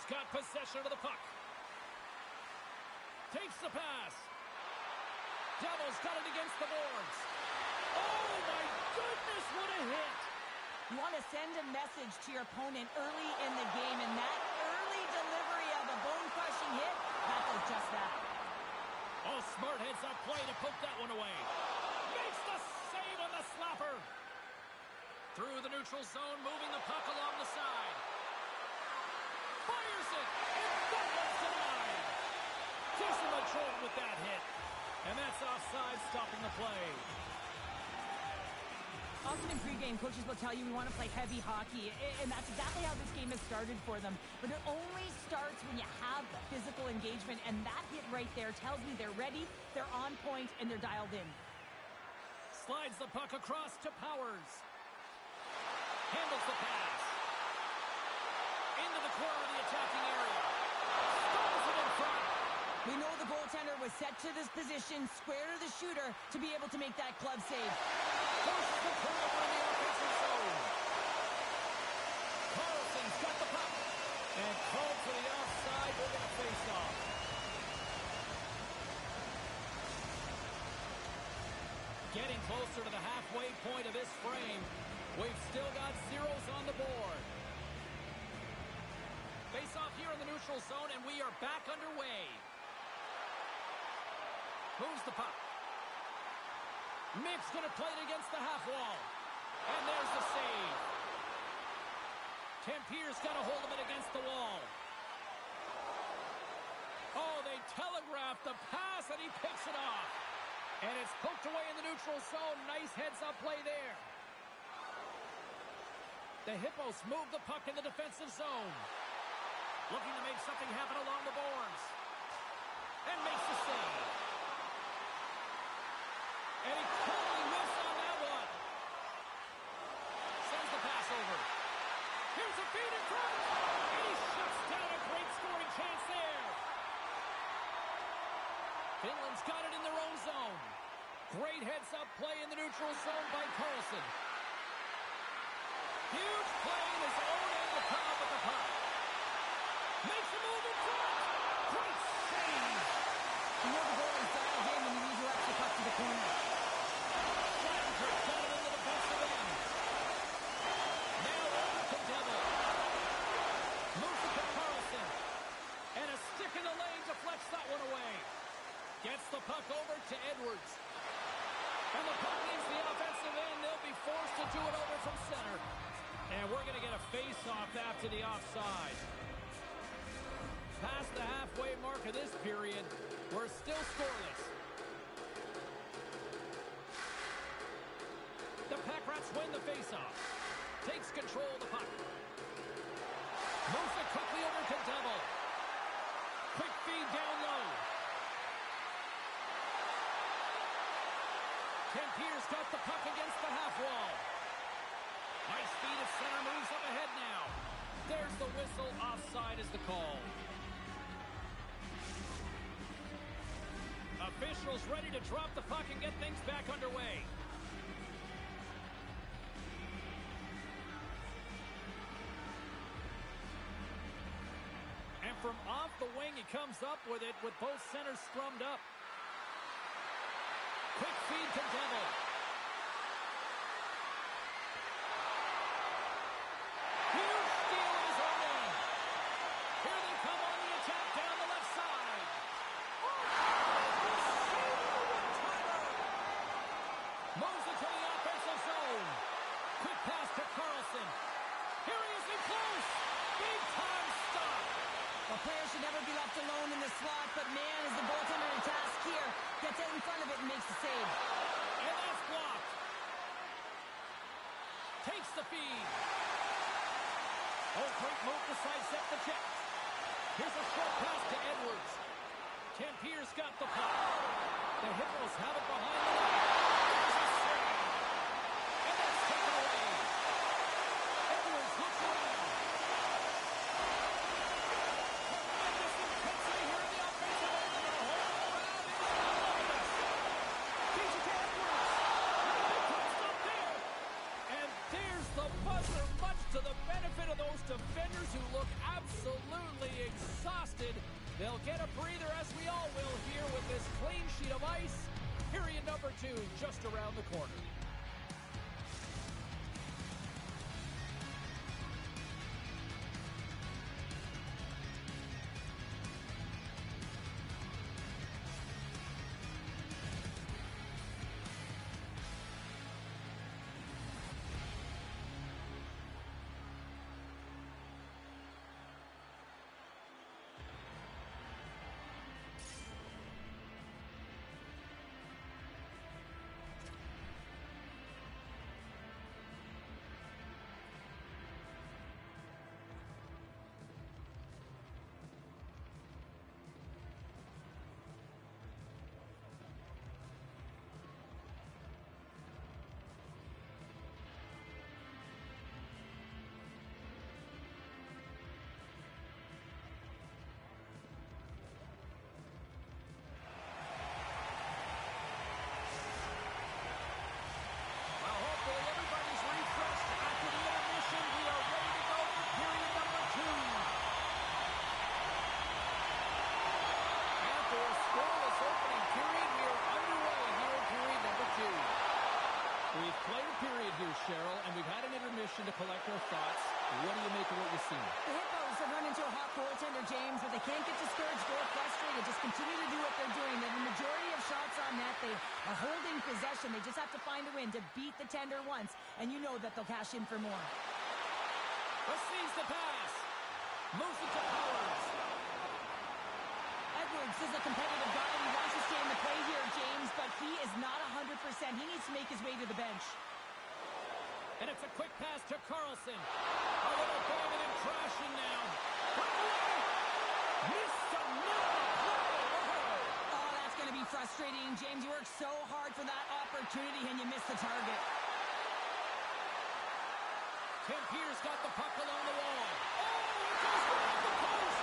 got possession of the puck. Takes the pass. Devils got it against the boards. Oh, my goodness, what a hit. You want to send a message to your opponent early in the game, and that early delivery of a bone-crushing hit, that does just that. Oh, smart heads-up play to poke that one away. Makes the save on the slapper. Through the neutral zone, moving the puck along the side. Fires it, and that one's denied. Decent control with that hit. And that's offside, stopping the play. Often in pregame, coaches will tell you we want to play heavy hockey, and that's exactly how this game has started for them. But it only starts when you have physical engagement, and that hit right there tells me they're ready, they're on point, and they're dialed in. Slides the puck across to Powers. Handles the pass. Into the corner of the attacking area. Stalls it in front. We know the goaltender was set to this position, square to the shooter, to be able to make that glove save. Pushes the turnover in the offensive zone. Carlson's got the puck. And called for the offside. We're going to face off. Getting closer to the halfway point of this frame. We've still got zeros on the board. Face off here in the neutral zone, and we are back underway. Moves the puck. Mick's going to play it against the half wall. And there's the save. Tempier's got a hold of it against the wall. Oh, they telegraphed the pass, and he picks it off. And it's poked away in the neutral zone. Nice heads-up play there. The Hippos move the puck in the defensive zone. Looking to make something happen along the boards. And makes the save. And he totally missed on that one. Sends the pass over. Here's a feed in front. And he shuts down a great scoring chance there. Finland's got it in their own zone. Great heads-up play in the neutral zone by Carlson. Huge play in his own end to come up with the puck. Makes a move in front. Great save. You know the goal is dialed in when you redirect the puck to the corner. Flattenberg got it in the defensive end. Now over to Devil. Moves it to Carlson. And a stick in the lane deflects that one away. Gets the puck over to Edwards. And the puck leaves the offensive end. They'll be forced to do it over from center. And we're going to get a face-off after the offside. Past the halfway mark of this period, we're still scoreless. The Packrats win the face-off. Takes control of the puck. Moves it quickly over to Devil. Quick feed down low. Tempier's got the puck against the half wall. Nice feed at center, moves up ahead now. There's the whistle. Offside is the call. Officials ready to drop the puck and get things back underway. And from off the wing, he comes up with it with both centers strummed up. Quick feed to Devil. Huge steal of his own end. Here they come on the attack down the left side. Moves it to the offensive zone. Quick pass to Carlson. Here he is in close. Big time stop. A player should never be left alone in the slot, but man, is the goaltender in task here. Gets out in front of it and makes the save. And that's blocked. Takes the feed. Oh, great move to sidestep the check. Here's a short pass to Edwards. Tempier's got the puck. The Hippos have it behind the line. There's a save. And that's taken away. Edwards looks around. Tremendous intensity here in the offensive end. The whole crowd is behind us. TJ Edwards. Big time stop there. And There's the buzzer, much to the benefit of those defenders who look absolutely exhausted. They'll get a breather, as we all will here, with this clean sheet of ice. Period number 2 just around the corner. Cheryl, and we've had an intermission to collect our thoughts. What do you make of what you've seen? The Hippos have run into a hot goaltender, James, but they can't get discouraged or frustrated. Just continue to do what they're doing. They have the majority of shots on net. They are holding possession. They just have to find a win to beat the tender once, and you know that they'll cash in for more. Receives the pass. Moves it to Powers. Edwards is a competitive guy. He wants to stay in the play here, James, but he is not 100%. He needs to make his way to the bench. And it's a quick pass to Carlson. A little bombing and crashing now. Missed a play. Oh, that's going to be frustrating. James, you worked so hard for that opportunity, and you missed the target. Tim Pierce got the puck along the wall. Oh, it goes behind the post.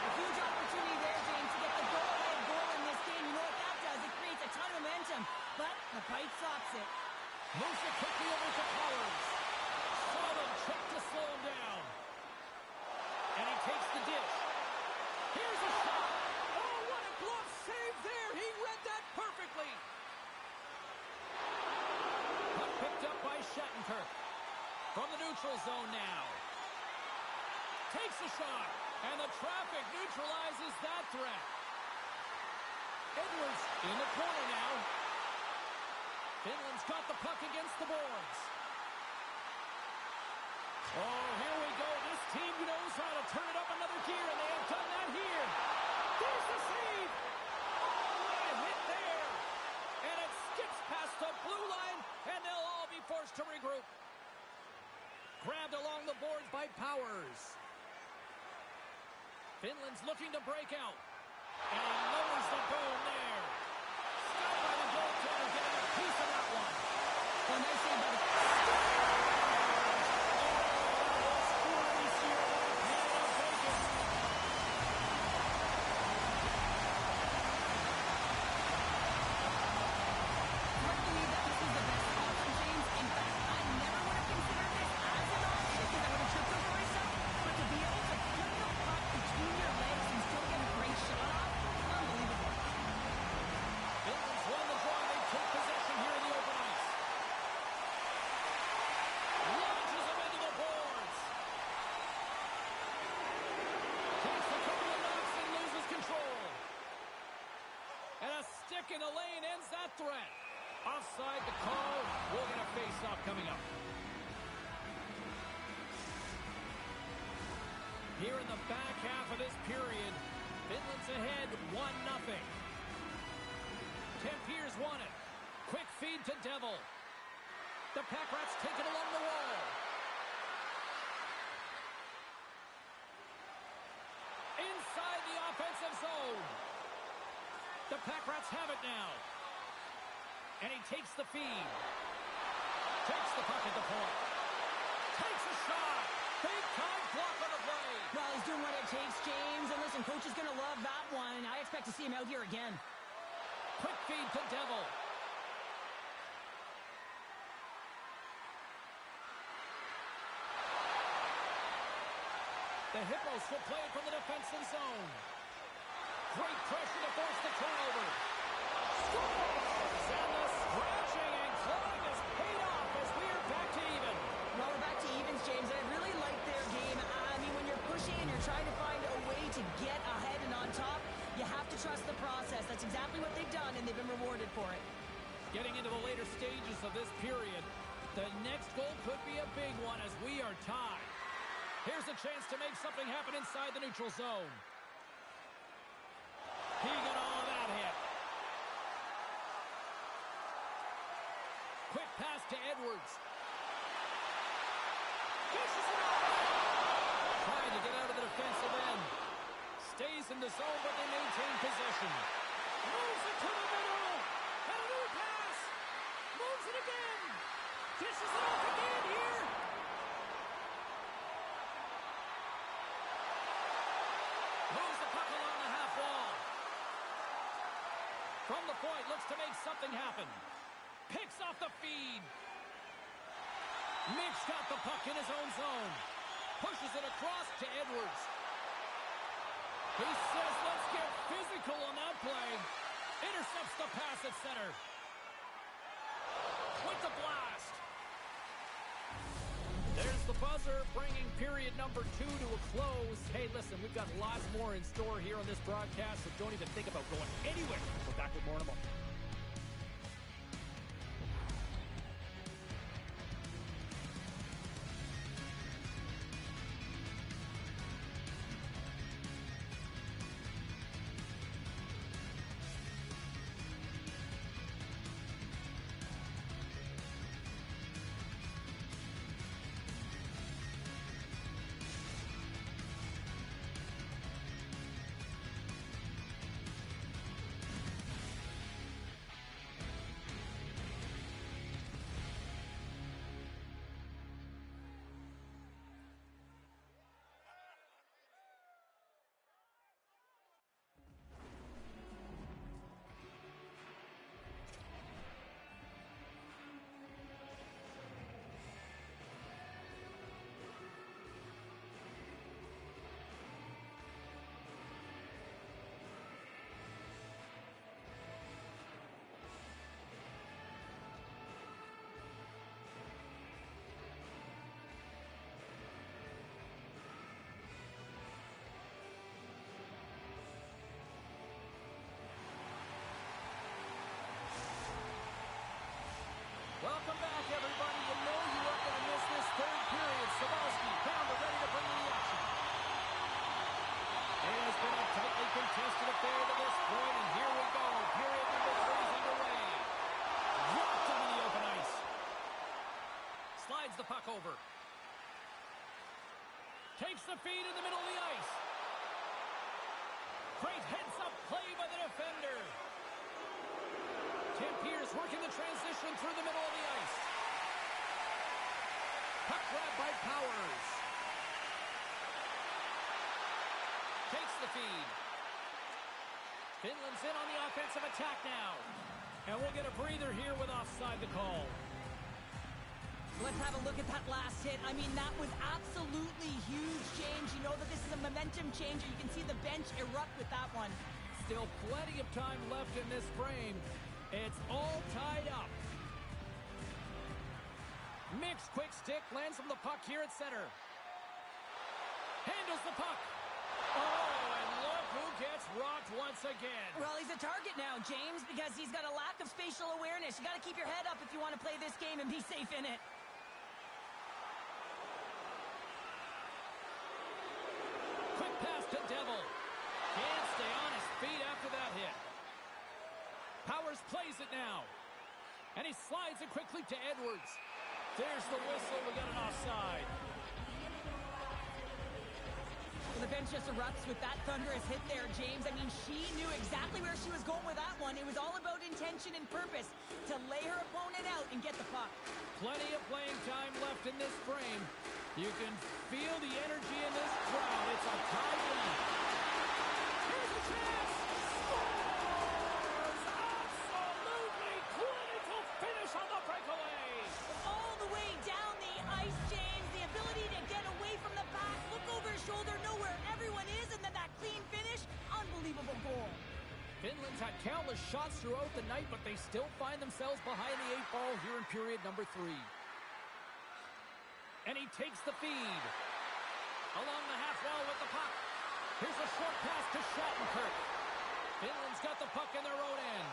A huge opportunity there, James, to get the go-ahead goal in this game. You know what that does? It creates a ton of momentum, but the fight stops it. Moves it quickly over to Powers. Solid check to slow him down. And he takes the dish. Here's a shot. Oh, what a glove save there. He read that perfectly. Puck picked up by Shattenkirk. From the neutral zone now. Takes a shot. And the traffic neutralizes that threat. Edwards in the corner now. Finland's got the puck against the boards. Oh, here we go. This team knows how to turn it up another gear, and they have done that here. There's the save. Oh, what a hit there. And it skips past the blue line, and they'll all be forced to regroup. Grabbed along the boards by Powers. Finland's looking to break out. And he lowers the dome there. Stopped by the goaltender, getting a piece of that one. Well, nice save by the... In the lane ends that threat. Offside the call. We'll get a face-off coming up. Here in the back half of this period, Finland's ahead 1-0. Tempier's won it. Quick feed to Devil. The Pack Rats take it along the wall. Inside the offensive zone. The Pack Rats have it now. And he takes the feed. Takes the puck at the point. Takes a shot. Big time block on the play. Well, he's doing what it takes, James. And listen, coach is going to love that one. I expect to see him out here again. Quick feed to Devil. The Hippos will play it from the defensive zone. Great pressure to force the turnover. Scores! And the scratching and clawing has paid off as we are back to even. Well, we're back to evens, James. I really like their game. I mean, when you're pushing and you're trying to find a way to get ahead and on top, you have to trust the process. That's exactly what they've done, and they've been rewarded for it. Getting into the later stages of this period, the next goal could be a big one as we are tied. Here's a chance to make something happen inside the neutral zone. He got all of that hit. Quick pass to Edwards. Kisses it off. Trying to get out of the defensive end. Stays in the zone, but they maintain possession. Moves it to the middle. And a new pass. Moves it again. Dishes it off again here. Moves the puck along the half wall. From the point, looks to make something happen. Picks off the feed. Mitch got the puck in his own zone. Pushes it across to Edwards. He says, let's get physical on that play. Intercepts the pass at center. With the blast. There's the buzzer, bringing period number 2 to a close. Hey, listen, we've got lots more in store here on this broadcast, so don't even think about going anywhere. We're back with more in a moment. Welcome back, everybody. You know you aren't going to miss this third period. Abhc, Pounder ready to bring in the action. It has been a tightly contested affair to this point, and here we go. Period number 3 is underway. Dropped onto the open ice. Slides the puck over. Takes the feed in the middle of the ice. Great heads-up play by the defender. Tim Pierce working the transition through the middle of the ice. Puck grab by Powers. Takes the feed. Finland's in on the offensive attack now. And we'll get a breather here with offside the call. Let's have a look at that last hit. I mean, that was absolutely huge, James. You know that this is a momentum changer. You can see the bench erupt with that one. Still plenty of time left in this frame. It's all tied up. Mix, quick stick, lands from the puck here at center. Handles the puck. Oh, and look who gets rocked once again. Well, he's a target now, James, because he's got a lack of spatial awareness. You got to keep your head up if you want to play this game and be safe in it. Quick pass to Devil. Can't stay on his feet after that hit. Powers plays it now. And he slides it quickly to Edwards. There's the whistle. We got an offside. The bench just erupts with that thunderous hit there, James. I mean, she knew exactly where she was going with that one. It was all about intention and purpose to lay her opponent out and get the puck. Plenty of playing time left in this frame. You can feel the energy in this crowd. It's a tie game. Here's the chance. Scores! Absolutely clinical finish on the breakaway. All the way down the ice, James. The ability to get away from the pack, look over his shoulder. Finland's had countless shots throughout the night, but they still find themselves behind the 8 ball here in period number 3. And he takes the feed. Along the half wall with the puck. Here's a short pass to Shattenkirk. Finland's got the puck in their own end.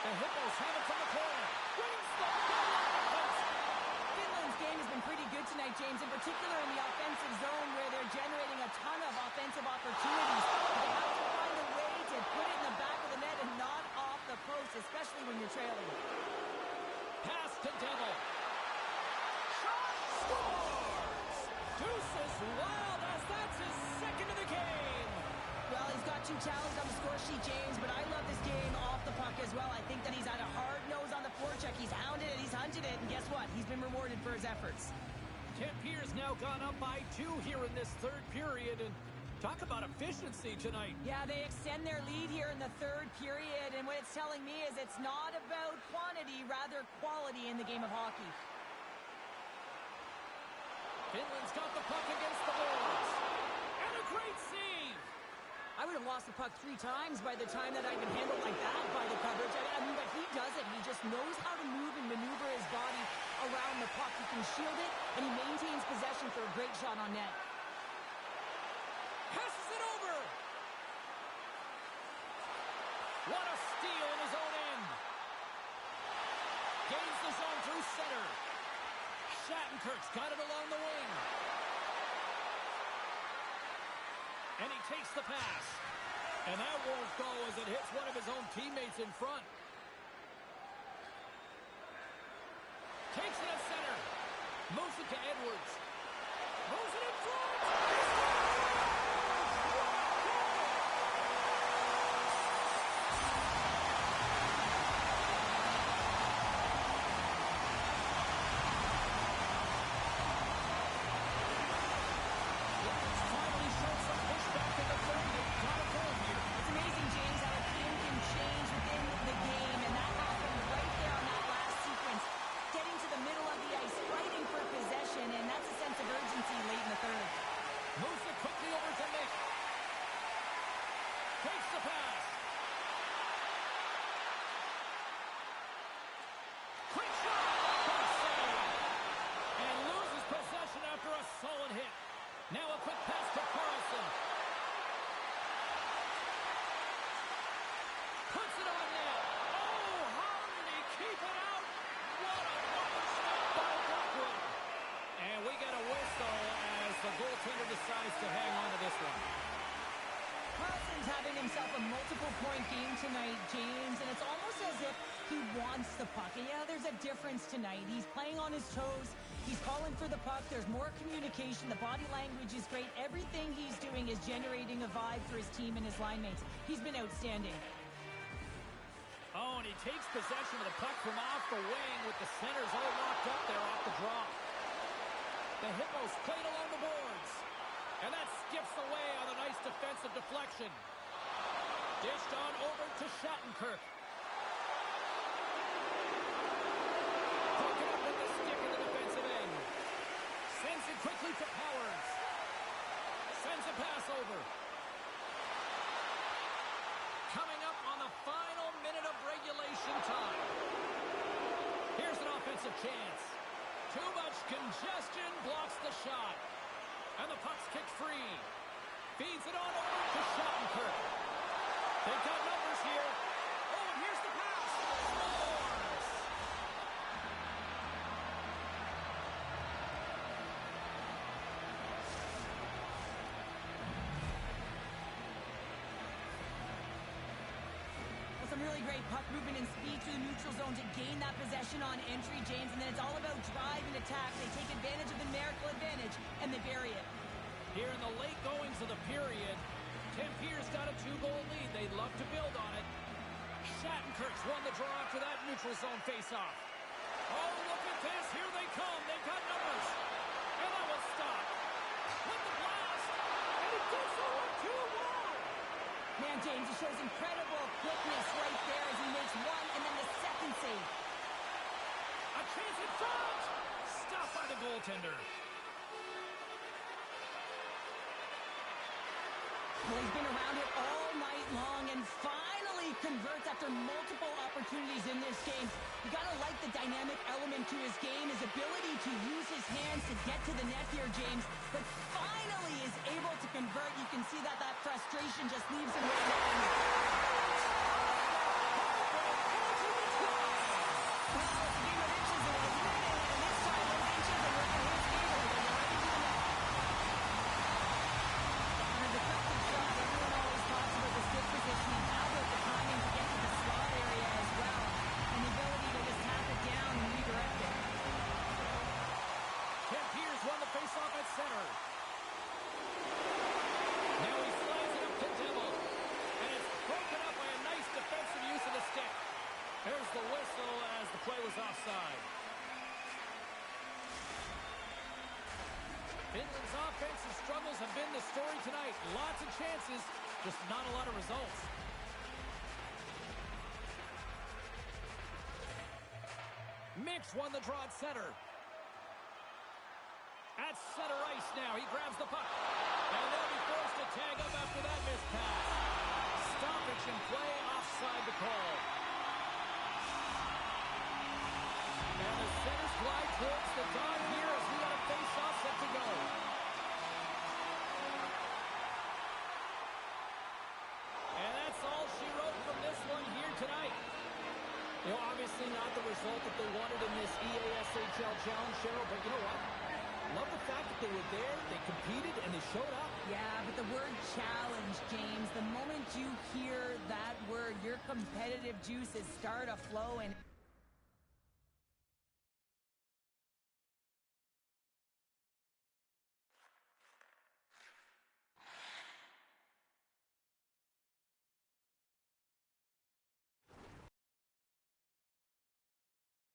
The Hippos have it from the corner. Rings the goal off the post. Finland's game has been pretty good tonight, James, in particular in the offensive zone where they're generating a ton of offensive opportunities. They have to find a way to put it in the back of the net and not off the post, especially when you're trailing. Pass to Devil. Shot scores! Deuces Wild as that's his second of the game. Well, he's got 2 challenges on the score sheet, James, but I love this game off the puck as well. I think that he's had a hard nose on the forecheck. He's hounded it, he's hunted it, and guess what? He's been rewarded for his efforts. Tempier's now gone up by 2 here in this third period, and talk about efficiency tonight. Yeah, they extend their lead here in the third period, and what it's telling me is it's not about quantity, rather quality in the game of hockey. Finland's got the puck against the boards. And a great save! I would have lost the puck 3 times by the time that I'd been handled like that by the coverage. I mean, but he does it. He just knows how to move and maneuver his body around the puck. He can shield it, and he maintains possession for a great shot on net. Passes it over! What a steal in his own end! Gains the zone through center. Shattenkirk's got it along the wing. And he takes the pass. And that won't go as it hits one of his own teammates in front. Takes it at center. Moves it to Edwards. Moves it in front. Now a quick pass to Carlson. Puts it on net. Oh, how did he keep it out? What a wonder stop by Blackwood. And we get a whistle as the goaltender decides to hang on to this one. Carlson's having himself a multiple-point game tonight, James, and it's almost as if he wants the puck. And yeah, there's a difference tonight. He's playing on his toes. He's calling for the puck. There's more communication. The body language is great. Everything he's doing is generating a vibe for his team and his line mates. He's been outstanding. Oh, and he takes possession of the puck from off the wing with the centers all locked up there off the draw. The Hippos played along the boards. And that skips away on a nice defensive deflection. Dished on over to Shattenkirk. Broken up with the stick in the defensive end. Sends it quickly to Powers. Sends a pass over. Coming up on the final minute of regulation time. Here's an offensive chance. Too much congestion blocks the shot. And the puck's kicked free. Feeds it on over to Shattenkirk. They've got numbers here. Oh, and here's the pass. Scores! Well, some really great puck movement and speed through the neutral zone to gain that possession on entry, James. And then it's all about drive and attack. They take advantage of the numerical advantage, and they bury it. Here in the late goings of the period, Tempier's got a 2-goal lead. They'd love to build on it. Shattenkirk's won the draw after that neutral zone faceoff. Oh, look at this. Here they come. They've got numbers. And that will stop. With the blast. And it does so with 2-1. Man, James, he shows incredible quickness right there as he makes one and then the second save. A chance in front. Stopped by the goaltender. Well, he's been around it all night long and finally converts after multiple opportunities in this game. You got to like the dynamic element to his game, his ability to use his hands to get to the net here, James, but finally is able to convert. You can see that frustration just leaves him right now. Well, it's a game of inches, and this time those inches are right in his favor. They're right into the net. And a defensive shot, everyone always talks about the stick positioning. How about the timing to get to the slot area as well, and the ability to just tap it down and redirect it. Kent Pierce won the faceoff at center. Now he slides it up to Devil. And it's broken up by a nice defensive use of the stick. There's the whistle as the play was offside. Finland's offensive struggles have been the story tonight. Lots of chances, just not a lot of results. Mix won the draw at center. At center ice now. He grabs the puck. And they'll be forced to tag up after that missed pass. Stoppage in play, offside the call. And the centers glide towards the dot here as we got a face-off set to go. And that's all she wrote from this one here tonight. You know, obviously not the result that they wanted in this EASHL challenge, Cheryl, but you know what? Love the fact that they were there, they competed, and they showed up. Yeah, but the word challenge, James, the moment you hear that word, your competitive juices start to flow and